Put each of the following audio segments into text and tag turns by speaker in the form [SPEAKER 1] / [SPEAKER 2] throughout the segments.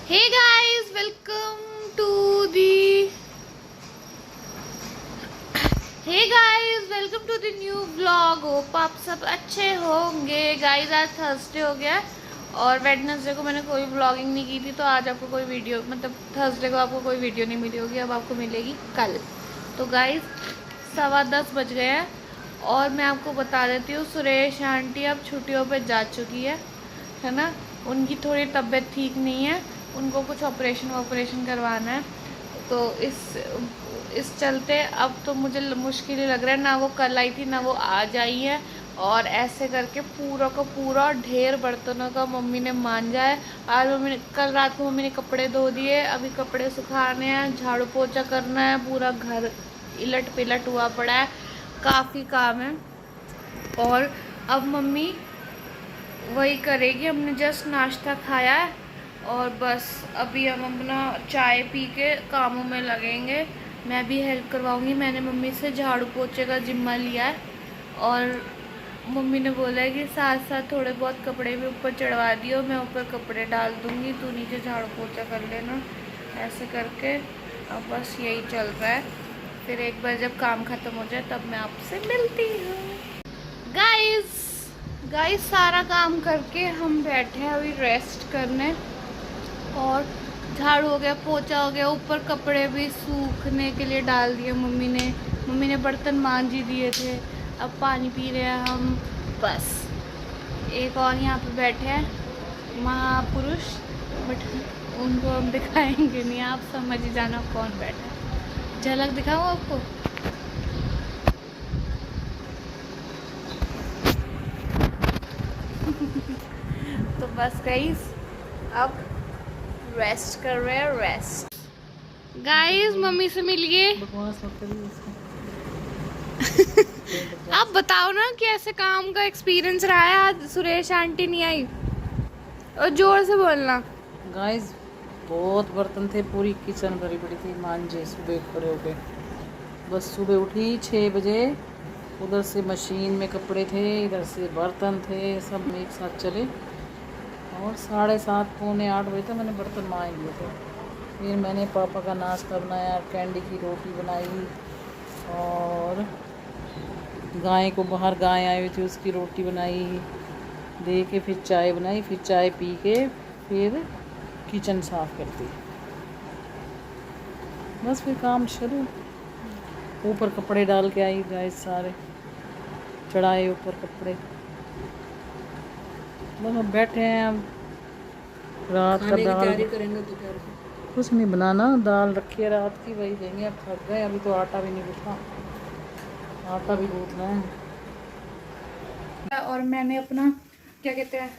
[SPEAKER 1] Hey guys, welcome to the new vlog. Hope आप सब अच्छे होंगे। गाइस आज थर्सडे हो गया और वेडनेसडे को मैंने कोई व्लॉगिंग नहीं की थी, तो आज आपको कोई वीडियो मतलब थर्सडे को आपको कोई वीडियो नहीं मिली होगी, अब आपको मिलेगी कल। तो गाइस 10:15 बज गए हैं और मैं आपको बता देती हूँ, सुरेश आंटी अब छुट्टियों पे जा चुकी है ना। उनकी थोड़ी तबीयत ठीक नहीं है, उनको कुछ ऑपरेशन करवाना है, तो इस चलते अब तो मुझे मुश्किल ही लग रहा है। ना वो कल आई थी ना वो आज आई है, और ऐसे करके पूरा का पूरा ढेर बर्तनों का मम्मी ने मांजा है। आज कल रात को मम्मी ने कपड़े धो दिए, अभी कपड़े सुखाने हैं, झाड़ू पोछा करना है, पूरा घर इलट पिलट हुआ पड़ा है, काफ़ी काम है। और अब मम्मी वही करेगी। हमने जस्ट नाश्ता खाया है और बस अभी हम अपना चाय पी के कामों में लगेंगे। मैं भी हेल्प करवाऊंगी। मैंने मम्मी से झाड़ू पोछे का जिम्मा लिया है और मम्मी ने बोला है कि साथ साथ थोड़े बहुत कपड़े भी ऊपर चढ़वा दियो, मैं ऊपर कपड़े डाल दूँगी, तू नीचे झाड़ू पोछा कर लेना। ऐसे करके अब बस यही चल रहा है। फिर एक बार जब काम ख़त्म हो जाए तब मैं आपसे मिलती हूँ। गाइस सारा काम करके हम बैठे हैं अभी रेस्ट करने, और झाड़ू हो गया, पोछा हो गया, ऊपर कपड़े भी सूखने के लिए डाल दिए मम्मी ने बर्तन मांज ही दिए थे। अब पानी पी रहे हैं हम। बस एक और यहाँ पे बैठे हैं महापुरुष, बट उनको हम दिखाएंगे नहीं, आप समझ ही जाना कौन बैठा है। झलक दिखाऊँ आपको? तो बस गाइस अब रेस्ट कर रहे हैं, रेस्ट। गाइस मम्मी से मिलिए। आप बताओ ना कि ऐसे काम का एक्सपीरियंस रहा है। आज सुरेश आंटी नहीं आई, और जोर से बोलना।
[SPEAKER 2] गाइस बहुत बर्तन थे, पूरी किचन भरी पड़ी थी मांझे सुबह खड़े हो गए। बस सुबह उठी 6 बजे, उधर से मशीन में कपड़े थे, इधर से बर्तन थे, सब में एक साथ चले, और 7:30 पौने 8 बजे तक मैंने बर्तन मांज लिए थे। फिर मैंने पापा का नाश्ता बनाया, कैंडी की रोटी बनाई, और गाय को बाहर गाय आई हुई थी उसकी रोटी बनाई दे के, फिर चाय बनाई, फिर चाय पी के फिर किचन साफ़ करती। बस फिर काम शुरू। ऊपर कपड़े डाल के आई गाइस, सारे चढ़ाए ऊपर कपड़े। बस अब बैठे हैं, अब रात का दाल
[SPEAKER 3] करेंगे दोपहर को।
[SPEAKER 2] कुछ नहीं बनाना, दाल रखी है रात की, वही देंगे। अब थक गए, अभी तो आटा भी नहीं गूँथा, आटा भी गूँथना है।
[SPEAKER 1] और मैंने अपना क्या कहते हैं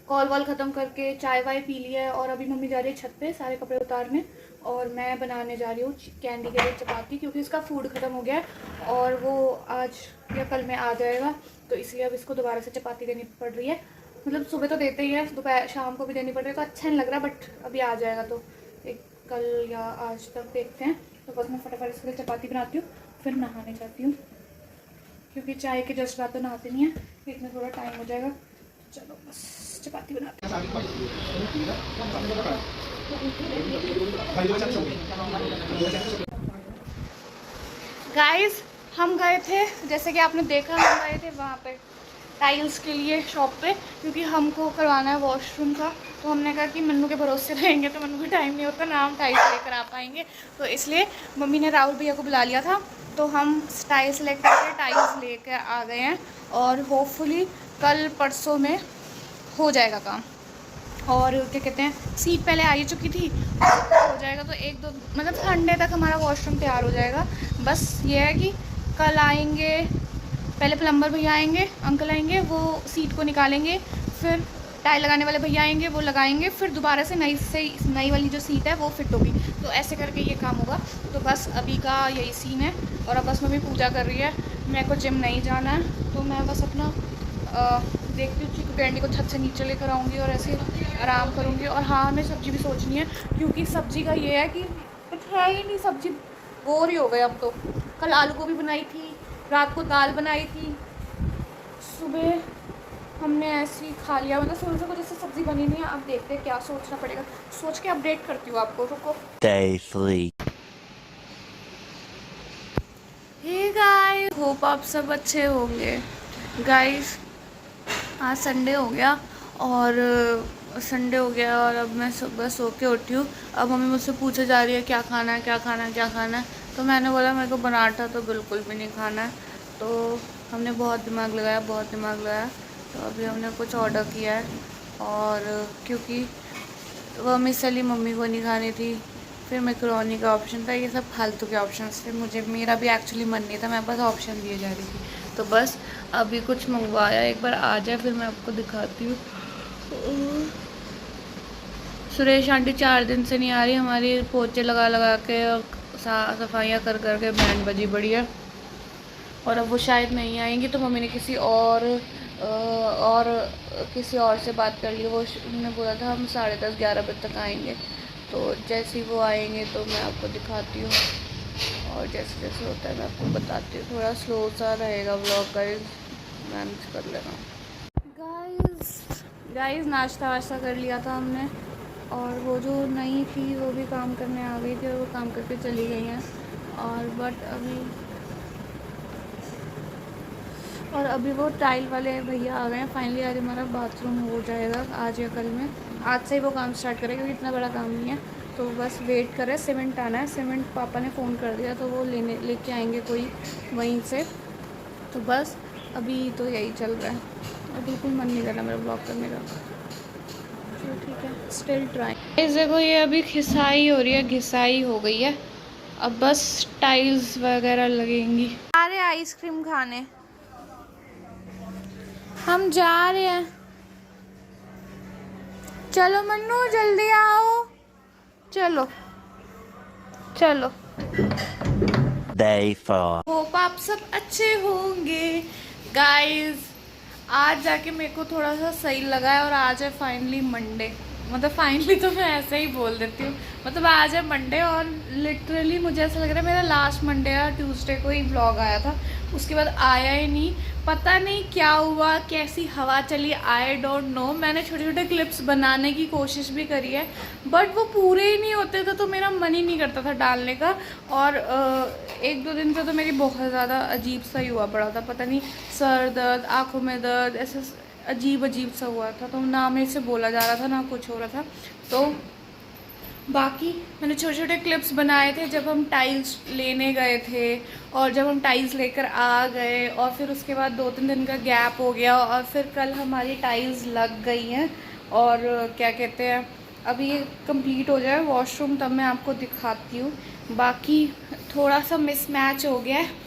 [SPEAKER 1] कॉल वॉल ख़त्म करके चाय वाय पी लिया है, और अभी मम्मी जा रही है छत पे सारे कपड़े उतारने, और मैं बनाने जा रही हूँ कैंडी के लिए चपाती, क्योंकि इसका फूड ख़त्म हो गया है और वो आज या कल में आ जाएगा, तो इसलिए अब इसको दोबारा से चपाती देनी पड़ रही है। मतलब सुबह तो देते ही है, दोपहर शाम को भी देनी पड़ रही है, तो अच्छा नहीं लग रहा, बट अभी आ जाएगा, तो एक कल या आज तक देखते हैं। तो बस मैं फटाफट इसके लिए चपाती बनाती हूँ, फिर नहाने जाती हूँ, क्योंकि चाय के जस्ट बाद तो नहाते नहीं है, फिर इतना थोड़ा टाइम हो जाएगा। चलो बस चपाती बनाते हैं। गाइस हम गए थे, जैसे कि आपने देखा, हम गए थे वहाँ पे टाइल्स के लिए शॉप पे, क्योंकि हमको करवाना है वॉशरूम का। तो हमने कहा कि मन्नू के भरोसे रहेंगे तो मन्नू को टाइम नहीं होता ना, हम टाइल्स लेकर आ पाएंगे, तो इसलिए मम्मी ने राहुल भैया को बुला लिया था, तो हम टाइल्स सेलेक्ट करके टाइल्स लेकर आ गए हैं, और होपफुली कल परसों में हो जाएगा काम। और क्या कहते हैं, सीट पहले आ ही चुकी थी, हो जाएगा तो 1-2 मतलब संडे तक हमारा वॉशरूम तैयार हो जाएगा। बस ये है कि कल आएंगे, पहले प्लम्बर भैया आएंगे, अंकल आएंगे, वो सीट को निकालेंगे, फिर टाइल लगाने वाले भैया आएंगे, वो लगाएंगे, फिर दोबारा से नई वाली जो सीट है वो फिट होगी, तो ऐसे करके ये काम होगा। तो बस अभी का यही सीन है, और अब बस मम्मी पूजा कर रही है। मेरे को जिम नहीं जाना है, तो मैं बस अपना देखती हूँ कि कैंडी को छत से नीचे लेकर आऊँगी और ऐसे आराम करूँगी। और हाँ, हमें सब्ज़ी भी सोचनी है, क्योंकि सब्ज़ी का ये है कि कुछ है ही नहीं, सब्ज़ी बोर ही हो गए अब तो। कल आलू गोभी बनाई थी, रात को दाल बनाई थी, सुबह हमने ऐसे ही खा लिया, मतलब सुबह से कुछ ऐसे सब्ज़ी बनी नहीं है। अब देखते हैं क्या सोचना पड़ेगा, सोच के अपडेट करती हूँ आपको, रुको।
[SPEAKER 3] Day 3.
[SPEAKER 1] हे गाइस, होप आप सब अच्छे होंगे। गाइस आज संडे हो गया और अब मैं सुबह सो के उठी हूँ। अब मम्मी मुझसे पूछे जा रही है क्या खाना है, क्या खाना है, क्या खाना है। तो मैंने बोला मेरे को पराठा तो बिल्कुल भी नहीं खाना है। तो हमने बहुत दिमाग लगाया, बहुत दिमाग लगाया, तो अभी हमने कुछ ऑर्डर किया है। और क्योंकि वर्मिसेली मम्मी को नहीं खानी थी, फिर मैकरोनी का ऑप्शन था, ये सब फालतू के ऑप्शन थे। मुझे मेरा भी एक्चुअली मन नहीं था, मैं बस ऑप्शन दिए जा रही थी। तो बस अभी कुछ मंगवाया, एक बार आ जाए फिर मैं आपको दिखाती हूँ। सुरेश आंटी 4 दिन से नहीं आ रही, हमारी पोचे लगा लगा के और सफाइयाँ कर कर के बैंड बजी बढ़िया। और अब वो शायद नहीं आएंगी, तो मम्मी ने किसी और से बात कर ली। वो उन्होंने बोला था हम 10:30 11 बजे तक आएंगे। तो जैसे ही वो आएंगे तो मैं आपको दिखाती हूँ, और जैसे जैसे होता है मैं आपको बताती हूँ। थोड़ा स्लो सा रहेगा व्लॉग, गाइस मैनेज कर लेना। गाइस नाश्ता वाश्ता कर लिया था हमने, और वो जो नई थी वो भी काम करने आ गई थी और वो काम करके चली गई हैं। और अभी वो टाइल वाले भैया आ गए हैं। फाइनली आज हमारा बाथरूम हो जाएगा, आज या कल में। आज से ही वो काम स्टार्ट करें क्योंकि इतना बड़ा काम नहीं है। तो बस वेट कर रहे हैं, सीमेंट आना है। सीमेंट पापा ने फ़ोन कर दिया, तो वो लेके आएंगे कोई वहीं से। तो बस अभी तो यही चल रहा है, और बिल्कुल मन नहीं कर रहा मेरा ब्लॉग करने का। चलो ठीक है, स्टिल ट्राइंग। इस देखो ये अभी घिसाई हो रही है, घिसाई हो गई है। अब बस टाइल्स वगैरह लगेंगी। अरे आइसक्रीम खाने हम जा रहे हैं, चलो मन्नू जल्दी आओ, चलो चलो।
[SPEAKER 3] Day 4.
[SPEAKER 1] होप आप सब अच्छे होंगे। गाइस आज जाके मेरे को थोड़ा सा सही लगा है, और आज है फाइनली मंडे। मतलब फाइनली तो मैं ऐसे ही बोल देती हूँ, मतलब आज है मंडे। और लिटरली मुझे ऐसा लग रहा है मेरा लास्ट मंडे या ट्यूसडे को ही व्लॉग आया था, उसके बाद आया ही नहीं। पता नहीं क्या हुआ, कैसी हवा चली, आई डोंट नो। मैंने छोटे छोटे क्लिप्स बनाने की कोशिश भी करी है, बट वो पूरे ही नहीं होते थे, तो मेरा मन ही नहीं करता था डालने का। और 1-2 दिन से तो मेरी बहुत ज़्यादा अजीब सा ही हुआ पड़ा था, पता नहीं सर दर्द, आँखों में दर्द, ऐसे अजीब अजीब सा हुआ था। तो ना मेरे से बोला जा रहा था, ना कुछ हो रहा था। तो बाकी मैंने छोटे छोटे क्लिप्स बनाए थे जब हम टाइल्स लेने गए थे, और जब हम टाइल्स लेकर आ गए, और फिर उसके बाद 2-3 दिन का गैप हो गया, और फिर कल हमारी टाइल्स लग गई हैं। और क्या कहते हैं, अभी ये कंप्लीट हो जाए वॉशरूम तब मैं आपको दिखाती हूँ। बाकी थोड़ा सा मिसमैच हो गया है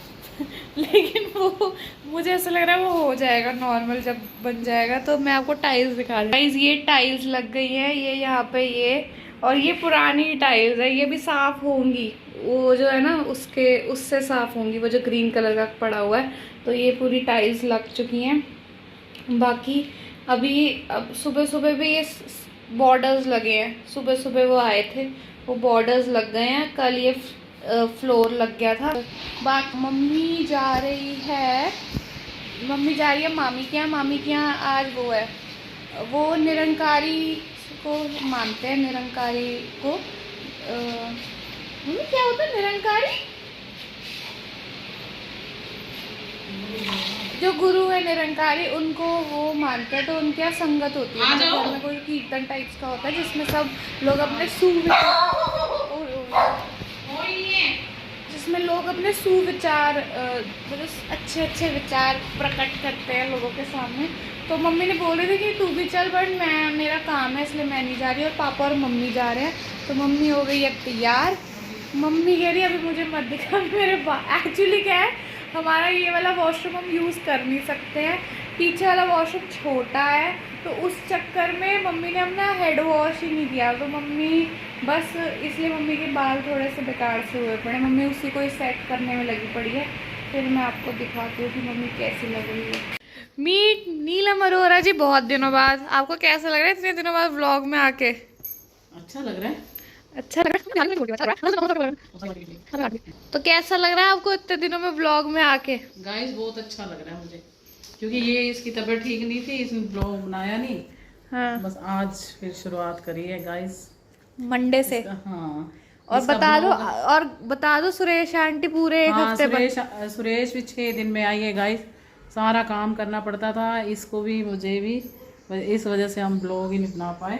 [SPEAKER 1] लेकिन वो मुझे ऐसा लग रहा है वो हो जाएगा नॉर्मल जब बन जाएगा। तो मैं आपको टाइल्स दिखा रही हूँ। गाइस ये टाइल्स लग गई हैं, ये यहाँ पे ये, और ये पुरानी टाइल्स है, ये भी साफ़ होंगी। वो जो है ना उससे साफ़ होंगी, वो जो ग्रीन कलर का पड़ा हुआ है। तो ये पूरी टाइल्स लग चुकी हैं। बाकी अब सुबह सुबह भी ये बॉर्डर्स लगे हैं, सुबह सुबह वो आए थे, वो बॉर्डर्स लग गए हैं। कल ये फ्लोर लग गया था। मम्मी जा रही है मामी के यहाँ। मामी के यहाँ आज वो है, वो निरंकारी को मानते हैं, निरंकारी को क्या होता है निरंकारी? जो गुरु है निरंकारी, उनको वो मानते हैं। तो उनके यहाँ संगत होती है, मतलब घर में कोई कीर्तन टाइप्स का होता है जिसमें सब लोग अपने सुविचार मतलब अच्छे अच्छे विचार प्रकट करते हैं लोगों के सामने। तो मम्मी ने बोले थे कि तू भी चल, बट मेरा काम है इसलिए मैं नहीं जा रही, और पापा और मम्मी जा रहे हैं। तो मम्मी हो गई अब तैयार। मम्मी कह रही है अभी मुझे मत दिखा मेरे एक्चुअली क्या है, हमारा ये वाला वॉशरूम हम यूज़ कर नहीं सकते हैं, पीछे वाला वॉशरूम छोटा है। तो उस चक्कर में मम्मी ने अपना हेड वॉश ही नहीं किया। तो मम्मी बस इसलिए मम्मी के बाल थोड़े से बेकार से हुए पड़े, मम्मी उसी को ही सेट करने में लगी पड़ी है। फिर मैं आपको दिखाती हूँ कि मम्मी कैसी लग रही है। मीट नीलम अरोरा जी, बहुत दिनों बाद। आपको कैसा लग रहा है इतने दिनों बाद व्लॉग में आके?
[SPEAKER 2] अच्छा लग रहा है।
[SPEAKER 1] अच्छा लग रहा है। तो कैसा लग रहा है आपको इतने दिनों में व्लॉग में आके?
[SPEAKER 2] गाइस बहुत अच्छा लग रहा है मुझे। क्योंकि ये इसकी तबीयत ठीक नहीं थी, इसने ब्लॉग बनाया नहीं।
[SPEAKER 1] हाँ,
[SPEAKER 2] बस आज फिर शुरुआत करी है गाइस
[SPEAKER 1] मंडे से।
[SPEAKER 2] हाँ।
[SPEAKER 1] और
[SPEAKER 2] इसका
[SPEAKER 1] बता दो,
[SPEAKER 2] ब्लॉग-
[SPEAKER 1] और बता दो सुरेश आंटी पूरे एक
[SPEAKER 2] हाँ,
[SPEAKER 1] हफ्ते
[SPEAKER 2] सुरेश भी 6 दिन में आई है गाइस। सारा काम करना पड़ता था, इसको भी मुझे भी, इस वजह से हम ब्लॉग ही नहीं बना पाए।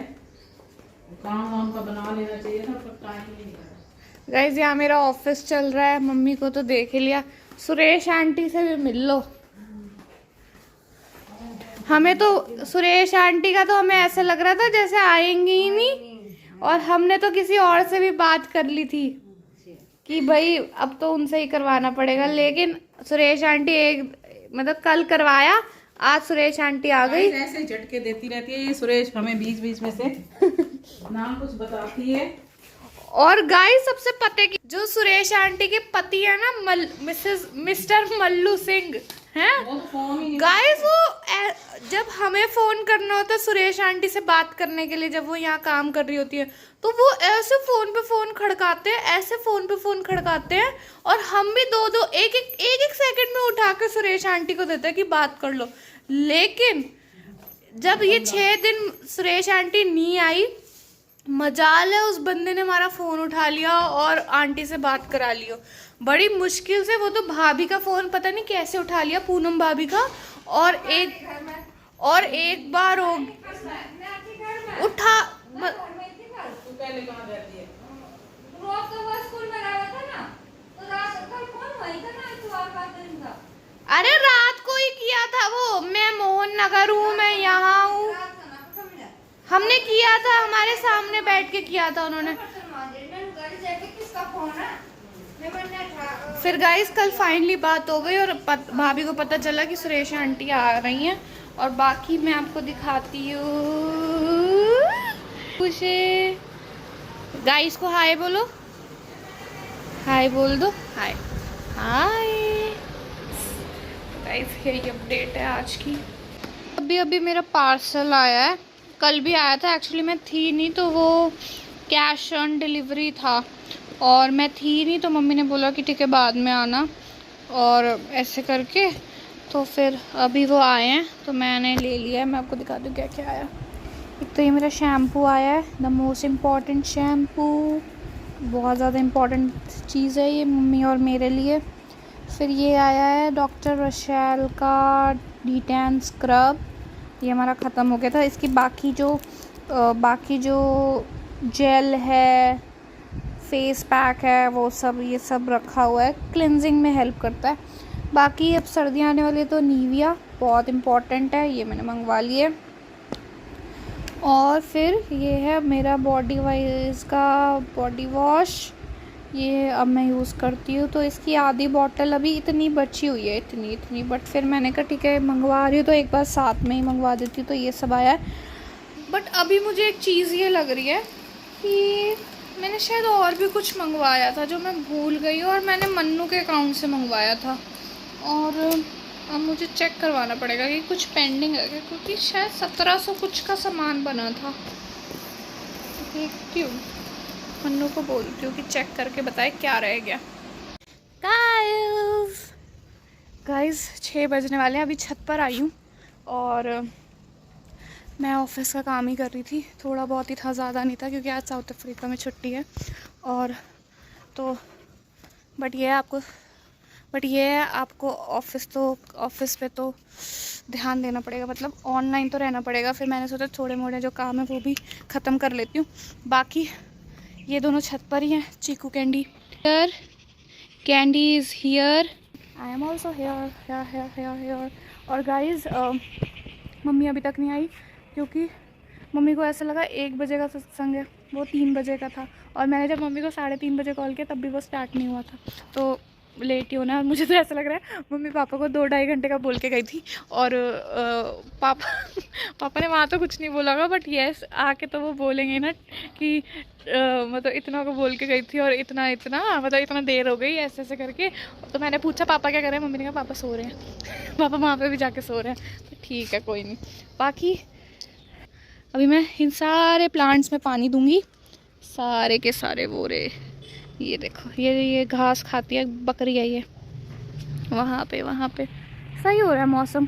[SPEAKER 2] काम वाम का बना लेना चाहिए था, पर टाइम ही नहीं लगा।
[SPEAKER 1] गाइज यहाँ मेरा ऑफिस चल रहा है, मम्मी को तो देख ही लिया। सुरेश आंटी से भी मिल लो। हमें तो सुरेश आंटी का तो हमें ऐसा लग रहा था जैसे आएंगी ही नहीं, और हमने तो किसी और से भी बात कर ली थी कि भाई अब तो उनसे ही करवाना पड़ेगा, लेकिन सुरेश आंटी एक मतलब कल करवाया, आज सुरेश आंटी आ गई।
[SPEAKER 2] ऐसे ही झटके देती रहती है ये सुरेश, हमें बीच बीच में से नाम कुछ बताती है।
[SPEAKER 1] और गाइस सबसे पते की जो सुरेश आंटी के पति है ना, मिस्टर मल्लू सिंह हैं,
[SPEAKER 2] वो तो फोन ही
[SPEAKER 1] गाइस वो जब हमें फोन करना होता है सुरेश आंटी से बात करने के लिए, जब वो यहाँ काम कर रही होती है, तो वो ऐसे फोन पे फोन खड़काते हैं, ऐसे फोन पे फोन खड़काते हैं, और हम भी दो दो एक एक सेकंड में उठा के सुरेश आंटी को देते हैं कि बात कर लो। लेकिन जब ये 6 दिन सुरेश आंटी नहीं आई, मजाल है उस बंदे ने हमारा फोन उठा लिया और आंटी से बात करा लियो। बड़ी मुश्किल से, वो तो भाभी का फोन पता नहीं कैसे उठा लिया, पूनम भाभी का। और एक बार हो उठा
[SPEAKER 2] पहले कहाँ रहती है?
[SPEAKER 1] अरे रात को ही किया था वो, मैं मोहन नगर हूँ, मैं यहाँ हूँ। हमने किया था, हमारे सामने बैठ के किया था उन्होंने। फिर गाइस कल फाइनली बात हो गई और भाभी को पता चला कि सुरेश आंटी आ रही हैं। और बाकी मैं आपको दिखाती हूँ। खुश गाइस को हाय बोलो, हाय बोल दो, हाय हाय गाइस। यही अपडेट है आज की। अभी मेरा पार्सल आया है, कल भी आया था। एक्चुअली मैं थी नहीं, तो वो कैश ऑन डिलीवरी था और मैं थी नहीं, तो मम्मी ने बोला कि ठीक है बाद में आना, और ऐसे करके तो फिर अभी वो आए हैं तो मैंने ले लिया है। मैं आपको दिखा दूँ क्या क्या आया। एक तो ये मेरा शैम्पू आया है, द मोस्ट इम्पॉर्टेंट शैम्पू, बहुत ज़्यादा इम्पॉर्टेंट चीज़ है ये मम्मी और मेरे लिए। फिर ये आया है डॉक्टर रशेल का डिटैन स्क्रब, ये हमारा ख़त्म हो गया था। इसकी बाकी जो जेल है, फेस पैक है, वो सब ये सब रखा हुआ है, क्लिनजिंग में हेल्प करता है। बाकी अब सर्दियाँ आने वाली है तो निविया बहुत इम्पॉर्टेंट है, ये मैंने मंगवा लिए। और फिर ये है मेरा बॉडी वाइज का बॉडी वॉश, ये अब मैं यूज़ करती हूँ। तो इसकी आधी बॉटल अभी इतनी बची हुई है, इतनी, बट फिर मैंने कहा ठीक है मंगवा रही हूँ तो एक बार साथ में ही मंगवा देती हूँ। तो ये सब आया है। बट अभी मुझे एक चीज़ ये लग रही है कि मैंने शायद और भी कुछ मंगवाया था जो मैं भूल गई हूँ, और मैंने मन्नू के अकाउंट से मंगवाया था, और अब मुझे चेक करवाना पड़ेगा कि कुछ पेंडिंग है क्या, क्योंकि शायद 1700 कुछ का सामान बना था। देखती हूँ, मन्नू को बोलती हूँ कि चेक करके बताए क्या रह गया। गाइस 6 बजने वाले हैं, अभी छत पर आई हूँ और मैं ऑफिस का काम ही कर रही थी। थोड़ा बहुत ही था, ज़्यादा नहीं था, क्योंकि आज साउथ अफ्रीका में छुट्टी है। और तो बट ये है आपको ऑफिस पे तो ध्यान देना पड़ेगा, मतलब ऑनलाइन तो रहना पड़ेगा। फिर मैंने सोचा थोड़े मोड़े जो काम है वो भी ख़त्म कर लेती हूँ। बाकी ये दोनों छत पर ही हैं। Cheeku Candy here, Candy is here, I am also here. और गाइज मम्मी अभी तक नहीं आई, क्योंकि मम्मी को ऐसा लगा 1 बजे का सत्संग है, वो 3 बजे का था। और मैंने जब मम्मी को 3:30 बजे कॉल किया तब भी वो स्टार्ट नहीं हुआ था, तो लेट ही होना। और मुझे तो ऐसा लग रहा है मम्मी पापा को 2-2.5 घंटे का बोल के गई थी, और पापा ने वहाँ तो कुछ नहीं बोला होगा, बट येस आके तो वो बोलेंगे ना कि मतलब इतना को बोल के गई थी और इतना मतलब इतना देर हो गई ऐसे ऐसे करके। तो मैंने पूछा पापा क्या कर रहे हैं, मम्मी ने कहा पापा सो रहे हैं। पापा वहाँ पे भी जाके सो रहे हैं, तो ठीक है कोई नहीं। बाकी अभी मैं इन सारे प्लांट्स में पानी दूंगी, सारे के सारे। वो रे ये देखो, ये घास खाती है बकरी है ये, वहाँ पे सही हो रहा है मौसम।